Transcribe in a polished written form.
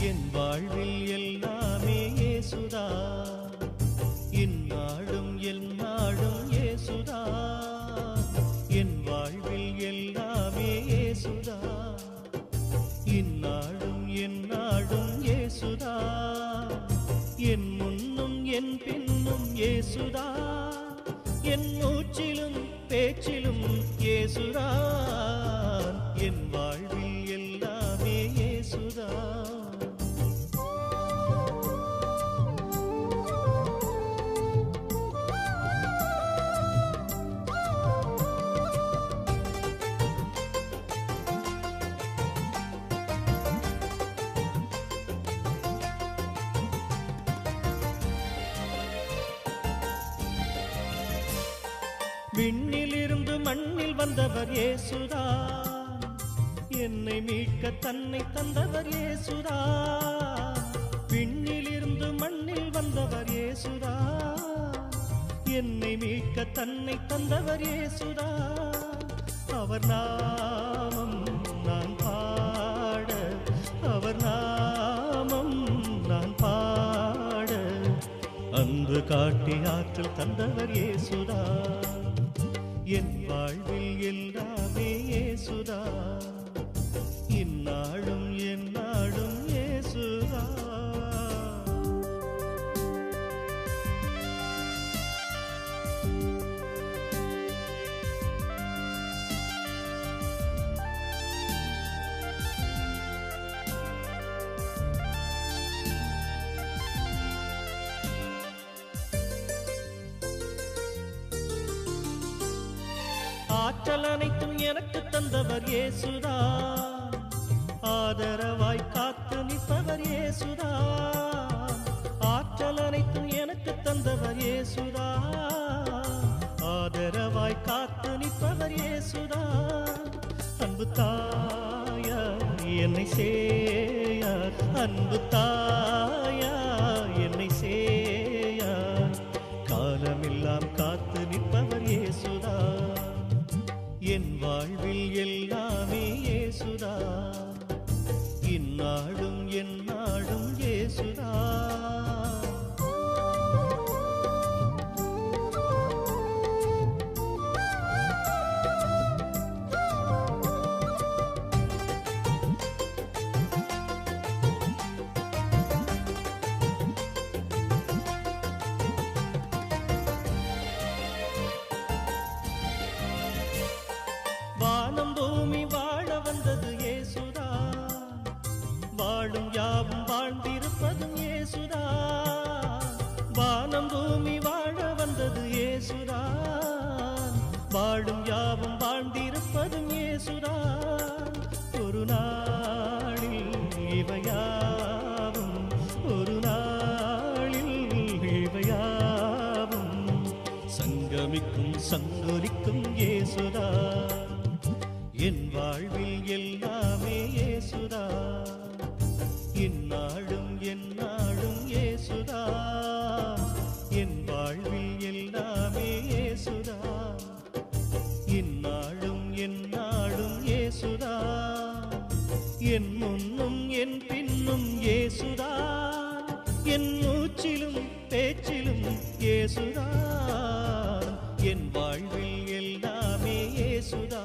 என் வாழ்வில் எல்லாமே இயேசுதா, இந்நாளும் எந்நாளும் இயேசுதா. என் வாழ்வில் எல்லாமே இயேசுதா, இந்நாளும் எந்நாளும் இயேசுதா. என் முன்னும் என் பின்னும் இயேசுதா, என் மூச்சிலும் பேச்சிலும் இயேசுதா. என் வாழ்வில் எல்லாமே இயேசுதா. விண்ணிலிருந்து மண்ணில் வந்தவர் இயேசுதா, என்னை மீட்க தன்னை தந்தவர் இயேசுதா. விண்ணிலிருந்து மண்ணில் வந்தவர் இயேசுதா, என்னை மீட்க தன்னை தந்தவர் இயேசுதா. அவர் நாமம் நான் பாட, அவர் நாமம் நான் பாட, அன்பு காட்டி ஆற்றல் தந்தவர் இயேசுதா. என் வாழ்வில் எல்லாமே இயேசுதா, இந்நாளும் எந்நாளும் இயேசுதா. ஆற்றல் அனைத்தும் எனக்கு தந்தவர் இயேசுதா, ஆதரவாய் காத்து நிற்பவர் இயேசுதா. ஆற்றல் அனைத்தும் எனக்கு தந்தவர் இயேசுதா, ஆதரவாய் காத்து நிற்பவர் இயேசுதா. அன்பு தாயா என்னை சேயார், அன்பு தாயா என்னை சேயார், காலமெல்லாம் காத்து நிற்பவர் இயேசுதா. என் வாழ்வில் எல்லாமே இயேசுதா, இந்நாளும் எந்நாளும் இயேசுதா. வானம் பூமி வாழ வந்தது இயேசுதா, வாழும் யாவும் வாழ்ந்திருப்பதும் இயேசுதா. வானம் பூமி வாழ வந்தது இயேசுதா, வாழும் யாவும் வாழ்ந்திருப்பதும் இயேசுதா. ஒரு நாளில் இவையாவும், ஒரு நாளில் இவையாவும் சங்கமிக்கும் சங்கரிக்கும் இயேசுதா. என் வாழ்வில் எல்லாமே இயேசுதா, இந்நாளும் எந்நாளும் இயேசுதா. என் வாழ்வில் எல்லாமே இயேசுதா, இந்நாளும் எந்நாளும் இயேசுதா. என் முன்னும் என் பின்னும் இயேசுதா, என் மூச்சிலும் பேச்சிலும் இயேசுதா. என் வாழ்வில் எல்லாமே இயேசுதா.